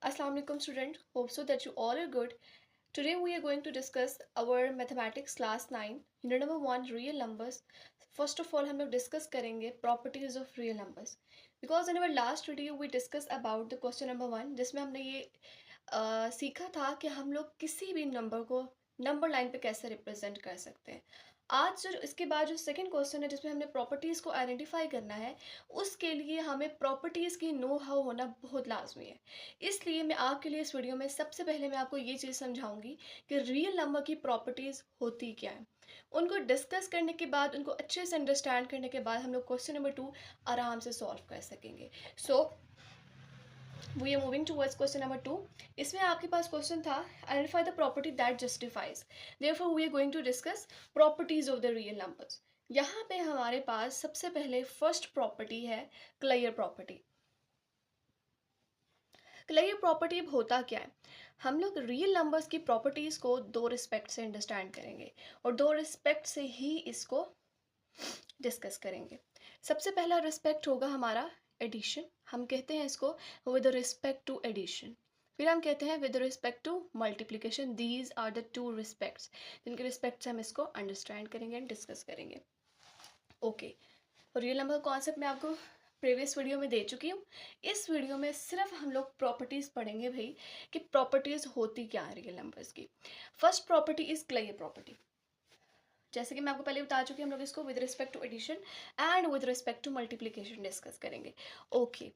Assalamu alaikum student. Hope so that you all are good. Today we are going to discuss our mathematics class 9 unit number 1 real numbers. First of all हम लोग discuss करेंगे properties of real numbers. Because in our last video we discussed about the question number 1 जिसमें हमने ये सीखा था कि हम लोग किसी भी नंबर को नंबर लाइन पे कैसे रिप्रेजेंट कर सकते हैं। आज जो इसके बाद जो सेकंड क्वेश्चन है जिसमें हमने प्रॉपर्टीज़ को आइडेंटिफाई करना है, उसके लिए हमें प्रॉपर्टीज़ की नो हाउ होना बहुत लाजमी है। इसलिए मैं आपके लिए इस वीडियो में सबसे पहले मैं आपको ये चीज़ समझाऊंगी कि रियल नंबर की प्रॉपर्टीज़ होती क्या है। उनको डिस्कस करने के बाद, उनको अच्छे से अंडरस्टैंड करने के बाद हम लोग क्वेश्चन नंबर 2 आराम से सॉल्व कर सकेंगे। So we are moving towards question number 2। इसमें आपके पास क्वेश्चन था identify the property that justifies. Therefore we are going to discuss properties of the real numbers. यहाँ पे हमारे पास सबसे पहले फर्स्ट प्रॉपर्टी है क्लेयर प्रॉपर्टी। क्लेयर प्रॉपर्टी होता क्या है? हम लोग रियल नंबर्स की प्रॉपर्टीज को दो रिस्पेक्ट से अंडरस्टैंड करेंगे और दो रिस्पेक्ट से ही इसको डिस्कस करेंगे। सबसे पहला रिस्पेक्ट होगा हमारा एडिशन। हम कहते हैं इसको विद रिस्पेक्ट टू एडिशन। फिर हम कहते हैं with respect to multiplication. These are the two respects जिनके रिस्पेक्ट से हम इसको अंडरस्टैंड करेंगे एंड डिस्कस करेंगे। ओके, रियल नंबर कॉन्सेप्ट मैं आपको प्रीवियस वीडियो में दे चुकी हूँ। इस वीडियो में सिर्फ हम लोग प्रॉपर्टीज़ पढ़ेंगे भाई कि प्रॉपर्टीज़ होती क्या है रियल नंबर्स की। First property is closure property. जैसे कि मैं आपको पहले बता चुकी हूँ, हम लोग इसको with respect to addition and with respect to multiplication discuss करेंगे। ओके,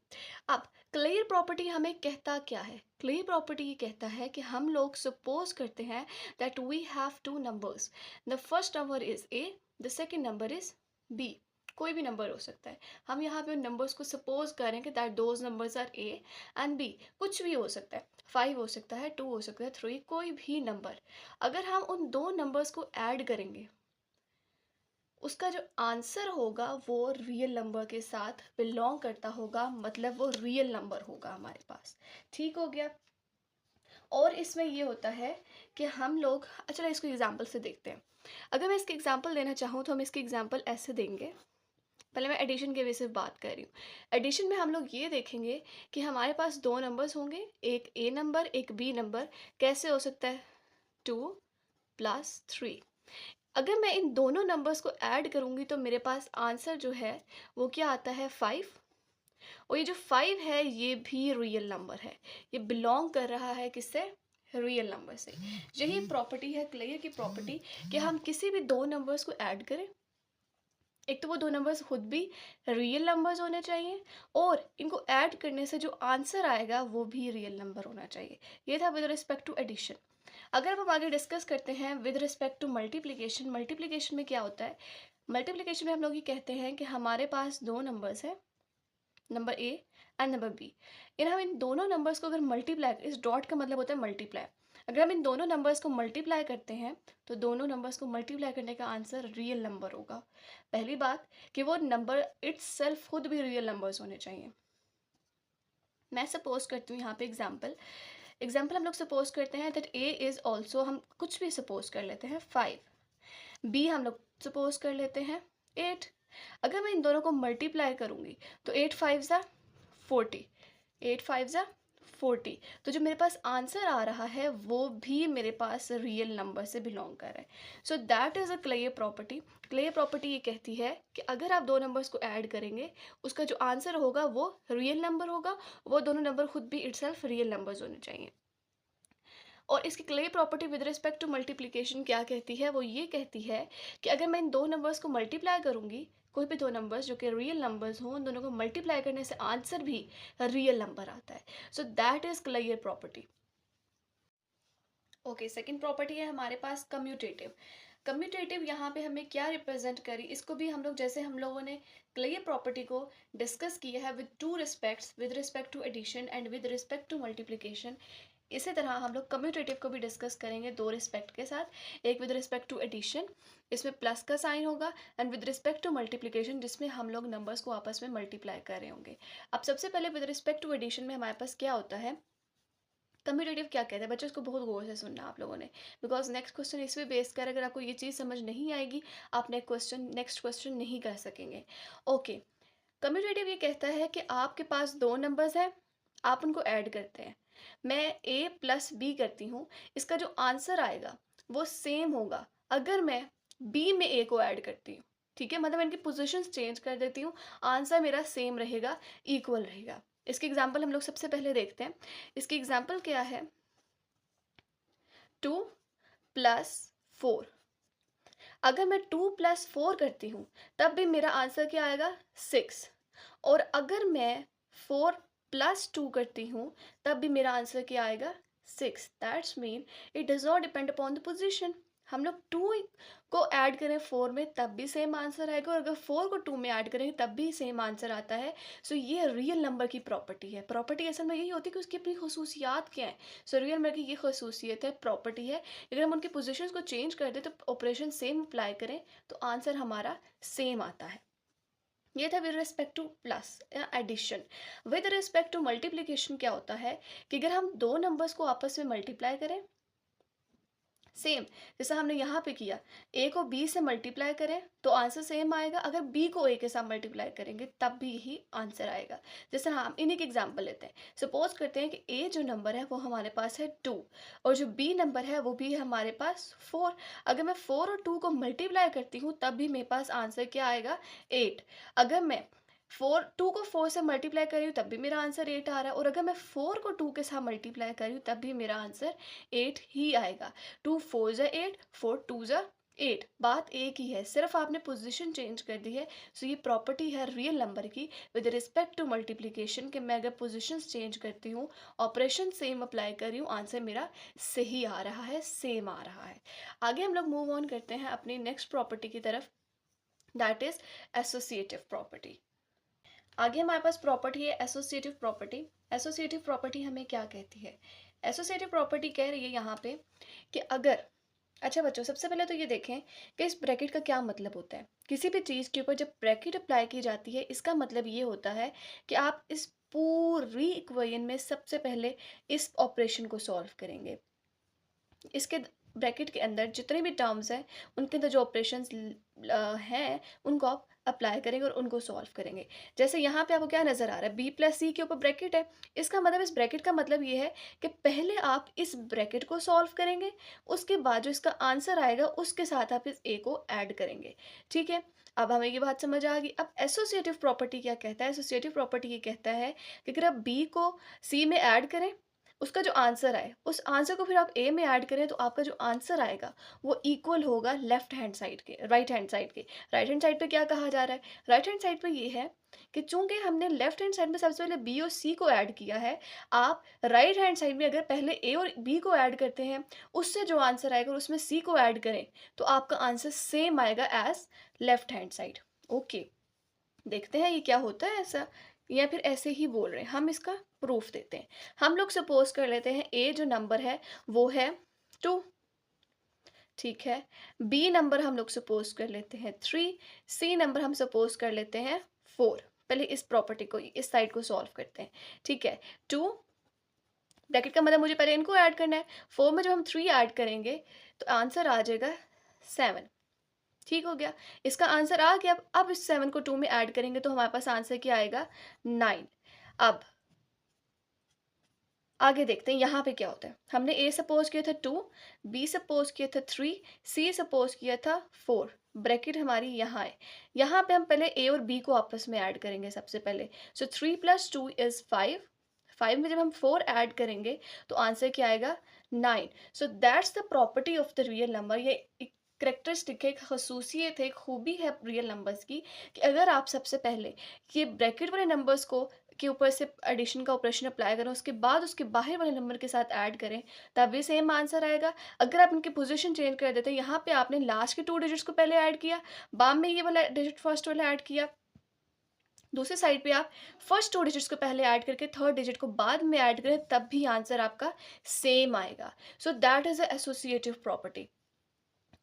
अब क्लेयर प्रॉपर्टी हमें कहता क्या है? क्लेयर प्रॉपर्टी ये कहता है कि हम लोग सपोज करते हैं that we have two numbers. The first number is A, the second number is B. कोई भी नंबर हो सकता है। हम यहाँ पे उन नंबर्स को सपोज करें कि that those numbers are A and B. कुछ भी हो सकता है, 5 हो सकता है, 2 हो सकता है, 3, कोई भी नंबर। अगर हम उन दो नंबर्स को ऐड करेंगे, उसका जो आंसर होगा वो रियल नंबर के साथ बिलोंग करता होगा, मतलब वो रियल नंबर होगा हमारे पास। ठीक हो गया। और इसमें ये होता है कि हम लोग, अच्छा इसको एग्जांपल से देखते हैं। अगर मैं इसके एग्जांपल देना चाहूँ तो हम इसके एग्जांपल ऐसे देंगे। पहले मैं एडिशन के वे से बात कर रही हूँ। एडिशन में हम लोग ये देखेंगे कि हमारे पास दो नंबर्स होंगे, एक ए नंबर एक बी नंबर। कैसे हो सकता है? 2 + 3। अगर मैं इन दोनों नंबर्स को ऐड करूँगी तो मेरे पास आंसर जो है वो क्या आता है? 5। और ये जो 5 है ये भी रियल नंबर है। ये बिलोंग कर रहा है किससे? रियल नंबर से। यही प्रॉपर्टी है क्लियर की प्रॉपर्टी कि हम किसी भी दो नंबर्स को ऐड करें, एक तो वो दो नंबर्स खुद भी रियल नंबर्स होने चाहिए और इनको ऐड करने से जो आंसर आएगा वो भी रियल नंबर होना चाहिए। ये था विद रिस्पेक्ट टू एडिशन। अगर अब हम आगे डिस्कस करते हैं with respect to multiplication. Multiplication में क्या होता है? मल्टीप्लिकेशन में हम लोग ये कहते हैं कि हमारे पास दो नंबर्स हैं, number A and number B. हम इन दोनों नंबर्स को अगर मल्टीप्लाई, इस डॉट का मतलब होता है मल्टीप्लाई। अगर हम इन दोनों नंबर्स को मल्टीप्लाई करते हैं तो दोनों नंबर्स को मल्टीप्लाई करने का आंसर रियल नंबर होगा। पहली बात कि वो नंबर इट्सेल्फ खुद भी रियल नंबर्स होने चाहिए। मैं सपोज करती हूँ यहाँ पे एग्जाम्पल हम लोग सपोज करते हैं दैट ए इज़ ऑल्सो, हम कुछ भी सपोज कर लेते हैं 5, बी हम लोग सपोज कर लेते हैं 8। अगर मैं इन दोनों को मल्टीप्लाई करूँगी तो 8 5 ज़ा 40, 8 5 ज़ा 40। तो जो मेरे पास आंसर आ रहा है वो भी मेरे पास रियल नंबर से बिलोंग कर रहा है। So that is a closure property. Closure property ये कहती है कि अगर आप दो नंबर्स को ऐड करेंगे, उसका जो आंसर होगा वो रियल नंबर होगा। वो दोनों नंबर खुद भी इटसेल्फ रियल नंबर्स होने चाहिए। और इसकी closure property with respect to multiplication क्या कहती है? वो ये कहती है कि अगर मैं इन दो नंबर्स को मल्टीप्लाई करूँगी, कोई भी दो नंबर्स जो कि रियल नंबर्स हों, उन दोनों को मल्टीप्लाई करने से आंसर भी रियल नंबर आता है। So that is closure property. Okay, second property है हमारे पास कम्यूटेटिव। कम्यूटेटिव यहाँ पे हमें क्या रिप्रेजेंट करी, इसको भी हम लोग जैसे हम लोगों ने क्लियर प्रॉपर्टी को डिस्कस किया है with two respects, with respect to addition and with respect to multiplication, इसी तरह हम लोग कम्यूटेटिव को भी डिस्कस करेंगे दो रिस्पेक्ट के साथ। एक विद रिस्पेक्ट टू एडिशन, इसमें प्लस का साइन होगा, and with respect to multiplication जिसमें हम लोग नंबर्स को आपस में मल्टीप्लाई कर रहे होंगे। अब सबसे पहले विद रिस्पेक्ट टू एडिशन में हमारे पास क्या होता है? कम्यूटेटिव क्या कहते हैं बच्चों, इसको बहुत गौर से सुनना आप लोगों ने, बिकॉज नेक्स्ट क्वेश्चन इस पे बेस कर, अगर आपको ये चीज़ समझ नहीं आएगी आप नेक्स्ट क्वेश्चन नहीं कर सकेंगे। ओके, कम्यूटेटिव ये कहता है कि आपके पास दो नंबर्स हैं, आप उनको ऐड करते हैं। मैं ए प्लस बी करती हूँ, इसका जो आंसर आएगा वो सेम होगा अगर मैं बी में ए को ऐड करती हूँ। ठीक है, मतलब इनकी पोजीशंस चेंज कर देती हूँ, आंसर मेरा सेम रहेगा, इक्वल रहेगा। इसकी एग्जांपल हम लोग सबसे पहले देखते हैं। इसकी एग्जांपल क्या है, 2 प्लस 4। अगर मैं 2 प्लस 4 करती हूँ तब भी मेरा आंसर क्या आएगा, 6। और अगर मैं 4 प्लस 2 करती हूँ तब भी मेरा आंसर क्या आएगा, 6। That's mean it does not depend upon the position. हम लोग 2 को ऐड करें 4 में तब भी सेम आंसर आएगा, और अगर 4 को 2 में ऐड करें तब भी सेम आंसर आता है। सो ये रियल नंबर की प्रॉपर्टी है। प्रॉपर्टी असल में यही होती है कि उसकी अपनी खसूसियात क्या है। सो रियल नंबर की ये खसूसियत है, प्रॉपर्टी है। अगर हम उनकी पोजीशंस को चेंज कर दें तो ऑपरेशन सेम अप्लाई करें तो आंसर हमारा सेम आता है। ये था विद रिस्पेक्ट टू प्लस या addition. With respect to multiplication क्या होता है कि अगर हम दो नंबर्स को आपस में मल्टीप्लाई करें, सेम जैसा हमने यहाँ पे किया, ए को बी से मल्टीप्लाई करें तो आंसर सेम आएगा, अगर बी को ए के साथ मल्टीप्लाई करेंगे तब भी यही आंसर आएगा। जैसे हम इन्हीं के एग्जांपल लेते हैं। सपोज करते हैं कि ए जो नंबर है वो हमारे पास है 2, और जो बी नंबर है वो भी है हमारे पास 4। अगर मैं 4 और 2 को मल्टीप्लाई करती हूँ तब भी मेरे पास आंसर क्या आएगा, 8। अगर मैं 2 को 4 से मल्टीप्लाई कर रही हूँ तब भी मेरा आंसर 8 आ रहा है, और अगर मैं 4 को 2 के साथ मल्टीप्लाई कर रही हूँ तब भी मेरा आंसर 8 ही आएगा। 2 4 ज़ा 8, 4 2 ज़ा 8, बात एक ही है, सिर्फ आपने पोजीशन चेंज कर दी है। सो ये प्रॉपर्टी है रियल नंबर की विद रिस्पेक्ट टू मल्टीप्लिकेशन, कि मैं अगर पोजीशंस चेंज करती हूँ, ऑपरेशन सेम अप्लाई कर रही हूँ, आंसर मेरा सही आ रहा है, सेम आ रहा है। आगे हम लोग मूव ऑन करते हैं अपनी नेक्स्ट प्रॉपर्टी की तरफ, दैट इज एसोसिएटिव प्रॉपर्टी। आगे हमारे पास प्रॉपर्टी है एसोसिएटिव प्रॉपर्टी। एसोसिएटिव प्रॉपर्टी हमें क्या कहती है, एसोसिएटिव प्रॉपर्टी कह रही है यहाँ पे कि अगर, अच्छा बच्चों सबसे पहले तो ये देखें कि इस ब्रैकेट का क्या मतलब होता है। किसी भी चीज़ के ऊपर जब ब्रैकेट अप्लाई की जाती है इसका मतलब ये होता है कि आप इस पूरी इक्वेशन में सबसे पहले इस ऑपरेशन को सॉल्व करेंगे। इसके ब्रैकेट के अंदर जितने भी टर्म्स हैं उनके अंदर जो ऑपरेशंस हैं उनको आप अप्लाई करेंगे और उनको सॉल्व करेंगे। जैसे यहाँ पे आपको क्या नज़र आ रहा है, बी प्लस सी के ऊपर ब्रैकेट है। इसका मतलब, इस ब्रैकेट का मतलब ये है कि पहले आप इस ब्रैकेट को सॉल्व करेंगे, उसके बाद जो इसका आंसर आएगा उसके साथ आप इस ए को ऐड करेंगे। ठीक है, अब हमें ये बात समझ आ गई। अब एसोसिएटिव प्रॉपर्टी क्या कहता है, एसोसिएटिव प्रॉपर्टी ये कहता है कि अगर आप बी को सी में ऐड करें, उसका जो आंसर आए उस आंसर को फिर आप ए में ऐड करें तो आपका जो आंसर आएगा वो इक्वल होगा लेफ्ट हैंड साइड के, राइट हैंड साइड के। राइट हैंड साइड पे क्या कहा जा रहा है, राइट हैंड साइड पे ये है कि चूंकि हमने लेफ्ट हैंड साइड में सबसे पहले बी और सी को ऐड किया है, आप राइट हैंड साइड में अगर पहले ए और बी को ऐड करते हैं, उससे जो आंसर आएगा और उसमें सी को ऐड करें तो आपका आंसर सेम आएगा as left hand side. Okay, देखते हैं ये क्या होता है ऐसा, या फिर ऐसे ही बोल रहे हैं। हम इसका प्रूफ देते हैं। हम लोग सपोज कर लेते हैं ए जो नंबर है वो है 2, ठीक है। बी नंबर हम लोग सपोज कर लेते हैं 3, सी नंबर हम सपोज कर लेते हैं 4। पहले इस प्रॉपर्टी को, इस साइड को सॉल्व करते हैं। ठीक है, 2 ब्रैकेट का मतलब मुझे पहले इनको ऐड करना है, 4 में जब हम 3 ऐड करेंगे तो आंसर आ जाएगा 7। ठीक हो गया, इसका आंसर आ गया। अब इस 7 को 2 में ऐड करेंगे तो हमारे पास आंसर क्या आएगा, 9। अब आगे देखते हैं यहाँ पे क्या होता है। हमने ए सपोज किया था 2, बी सपोज किया था 3, सी सपोज किया था 4। ब्रैकेट हमारी यहाँ है, यहाँ पे हम पहले ए और बी को आपस में ऐड करेंगे सबसे पहले। सो 3 + 2 = 5। 5 में जब हम 4 ऐड करेंगे तो आंसर क्या आएगा, 9। So that's the property of the real number. ये एक करेक्टरिस्टिक है, एक खसूसियत है, एक खूबी है रियल नंबर्स की, कि अगर आप सबसे पहले ये ब्रैकेट वाले नंबर्स को के ऊपर से एडिशन का ऑपरेशन अप्लाई करें, उसके बाद उसके बाहर वाले नंबर के साथ ऐड करें, तब भी सेम आंसर आएगा। अगर आप इनकी पोजीशन चेंज कर देते हैं, यहाँ पे आपने लास्ट के 2 डिजिट्स को पहले ऐड किया, बाद में ये वाला डिजिट फर्स्ट वाला ऐड किया, दूसरी साइड पे आप फर्स्ट 2 डिजिट्स को पहले ऐड करके थर्ड डिजिट को बाद में ऐड करें, तब भी आंसर आपका सेम आएगा। So that is a associative property.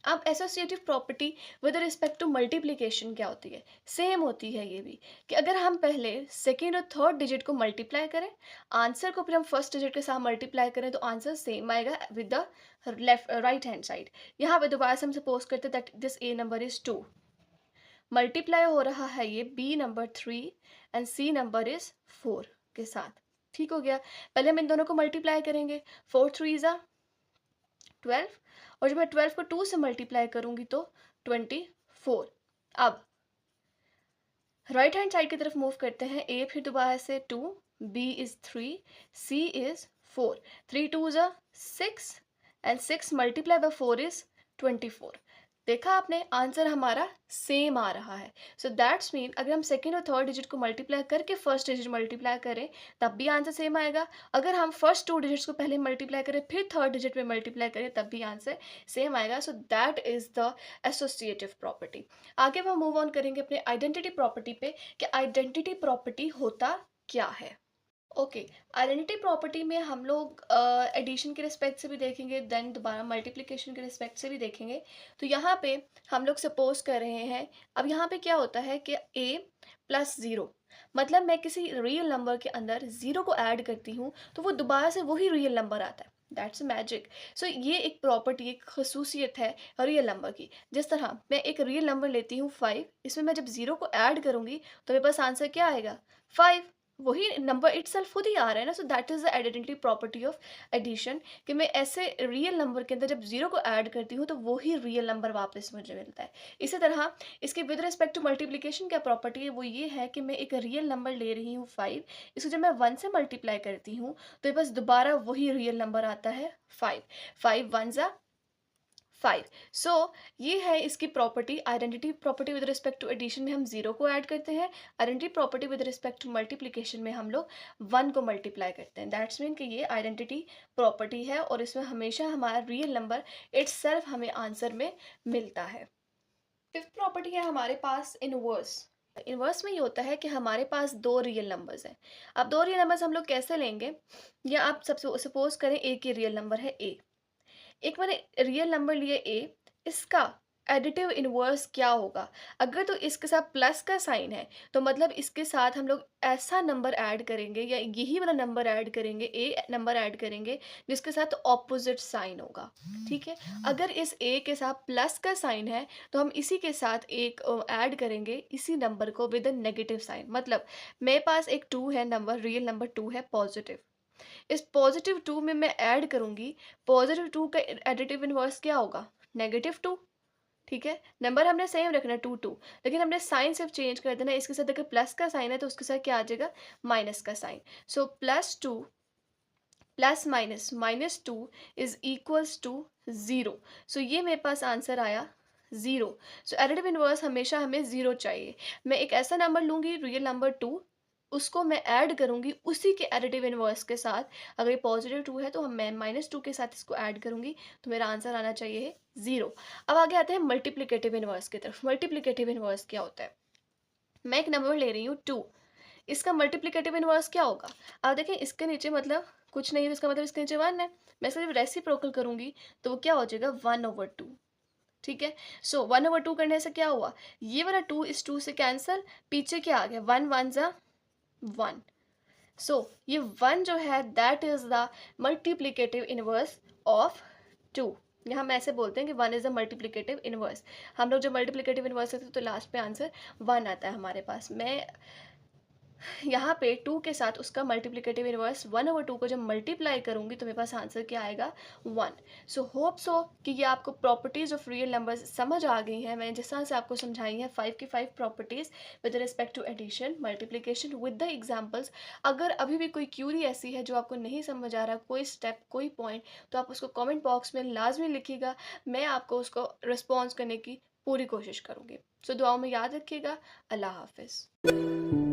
अब associative property with respect to multiplication क्या होती है, सेम होती है ये भी, कि अगर हम पहले सेकेंड और थर्ड डिजिट को मल्टीप्लाई करें, आंसर को फिर हम फर्स्ट डिजिट के साथ मल्टीप्लाई करें तो आंसर सेम आएगा with the left right hand side. यहाँ पे दोबारा से हम सपोज करते हैं that this A number is 2, multiply हो रहा है ये B number 3 and C number is 4 के साथ। ठीक हो गया। पहले हम इन दोनों को मल्टीप्लाई करेंगे, 4 3 ज़ा 12, और जब मैं 12 को 2 से मल्टीप्लाई करूँगी तो 24। अब राइट हैंड साइड की तरफ मूव करते हैं, ए फिर दोबारा से 2, बी इज़ 3, सी इज़ 4, 3 2 ज़ा 6 एंड 6 मल्टीप्लाई बाय 4 इज़ 24। देखा आपने, आंसर हमारा सेम आ रहा है। सो दैट्स मीन अगर हम सेकेंड और थर्ड डिजिट को मल्टीप्लाई करके फर्स्ट डिजिट मल्टीप्लाई करें तब भी आंसर सेम आएगा। अगर हम फर्स्ट 2 डिजिट्स को पहले मल्टीप्लाई करें फिर थर्ड डिजिट में मल्टीप्लाई करें तब भी आंसर सेम आएगा। So that is the associative property. आगे हम मूव ऑन करेंगे अपने आइडेंटिटी प्रॉपर्टी पे कि आइडेंटिटी प्रॉपर्टी होता क्या है। ओके, आइडेंटिटी प्रॉपर्टी में हम लोग एडिशन के रिस्पेक्ट से भी देखेंगे, देन दोबारा मल्टीप्लिकेशन के रिस्पेक्ट से भी देखेंगे। तो यहाँ पे हम लोग सपोज कर रहे हैं, अब यहाँ पे क्या होता है कि a प्लस ज़ीरो, मतलब मैं किसी रियल नंबर के अंदर ज़ीरो को ऐड करती हूँ तो वो दोबारा से वही रियल नंबर आता है। That's magic. सो ये एक प्रॉपर्टी, एक खसूसियत है रियल नंबर की। जिस तरह मैं एक रियल नंबर लेती हूँ 5, इसमें मैं जब ज़ीरो को ऐड करूँगी तो मेरे पास आंसर क्या आएगा, 5। वही नंबर इटसेल्फ खुद ही आ रहा है ना। So that is the identity property of addition, कि मैं ऐसे रियल नंबर के अंदर जब जीरो को ऐड करती हूँ तो वही रियल नंबर वापस मुझे मिलता है। इसी तरह इसके विद रिस्पेक्ट टू मल्टीप्लिकेशन क्या प्रॉपर्टी है, वो ये है कि मैं एक रियल नंबर ले रही हूँ 5, इसको जब मैं 1 से मल्टीप्लाई करती हूँ तो बस दोबारा वही रियल नंबर आता है 5, 5 1 ज़ा 5। सो ये है इसकी property. Identity property with respect to addition में हम जीरो को ऐड करते हैं, identity property with respect to multiplication में हम लोग 1 को मल्टीप्लाई करते हैं। दैट्स मीन कि ये आइडेंटिटी प्रॉपर्टी है और इसमें हमेशा हमारा रियल नंबर इटसेल्फ हमें आंसर में मिलता है। फिफ्थ प्रॉपर्टी है हमारे पास इनवर्स। इनवर्स में ये होता है कि हमारे पास दो रियल नंबर्स हैं। अब दो रियल नंबर्स हम लोग कैसे लेंगे, या आप सब सपोज करें ए की रियल नंबर है ए, एक मैंने रियल नंबर लिए ए, इसका एडिटिव इनवर्स क्या होगा। अगर तो इसके साथ प्लस का साइन है तो मतलब इसके साथ हम लोग ऐसा नंबर ऐड करेंगे या यही वाला नंबर ऐड करेंगे, ए नंबर ऐड करेंगे जिसके साथ ऑपोजिट साइन होगा। ठीक है, अगर इस ए के साथ प्लस का साइन है तो हम इसी के साथ एक ऐड करेंगे इसी नंबर को विद नेगेटिव साइन। मतलब मेरे पास एक 2 है नंबर, रियल नंबर 2 है पॉजिटिव, इस पॉजिटिव 2 में मैं ऐड करूंगी, पॉजिटिव 2 का एडिटिव इनवर्स क्या होगा, -2। ठीक है, नंबर हमने सेम रखना है 2 2, लेकिन हमने साइन सिर्फ चेंज कर देना। इसके साथ अगर प्लस का साइन है तो उसके साथ क्या आ जाएगा, माइनस का sign. So +2 plus minus -2 is equals to 0। So ये मेरे पास आंसर आया 0। सो एडिटिव इनवर्स हमेशा हमें 0 चाहिए। मैं एक ऐसा नंबर लूंगी रियल नंबर 2, उसको मैं ऐड करूंगी उसी के एडिटिव इनवर्स के साथ। अगर ये पॉजिटिव 2 है तो मैं -2 के साथ इसको ऐड करूंगी तो मेरा आंसर आना चाहिए 0। अब आगे आते हैं मल्टीप्लिकेटिव इनवर्स की तरफ। मल्टीप्लिकेटिव इनवर्स क्या होता है, मैं एक नंबर ले रही हूँ 2, इसका मल्टीप्लिकेटिव इनवर्स क्या होगा। अब देखें इसके नीचे मतलब कुछ नहीं है, इसका मतलब इसके नीचे 1 है, मैं इसका जब रेसिप्रोकल करूंगी तो वो क्या हो जाएगा 1/2। ठीक है, सो 1/2 करने से क्या हुआ, ये वाला 2 इस 2 से कैंसिल, पीछे क्या आ गया 1 1 ज़ा 1। सो ये 1 जो है that is the multiplicative inverse of 2। यहाँ हम ऐसे बोलते हैं कि 1 इज द मल्टीप्लिकेटिव इनवर्स। हम लोग जब मल्टीप्लिकेटिव इनवर्स करते हैं तो लास्ट पे आंसर 1 आता है हमारे पास। मैं यहाँ पे 2 के साथ उसका मल्टीप्लिकेटिव इनवर्स 1/2 को जब मल्टीप्लाई करूंगी तो मेरे पास आंसर क्या आएगा 1। सो होप सो कि ये आपको प्रॉपर्टीज़ ऑफ रियल नंबर्स समझ आ गई हैं। मैंने जिस तरह से आपको समझाई है 5 की 5 properties with respect to addition multiplication with the examples. अगर अभी भी कोई क्यूरी ऐसी है जो आपको नहीं समझ आ रहा, कोई स्टेप कोई पॉइंट, तो आप उसको कॉमेंट बॉक्स में लाजमी लिखिएगा, मैं आपको उसको रिस्पॉन्स करने की पूरी कोशिश करूँगी। सो दुआओं में याद रखिएगा। अल्लाह हाफिज़।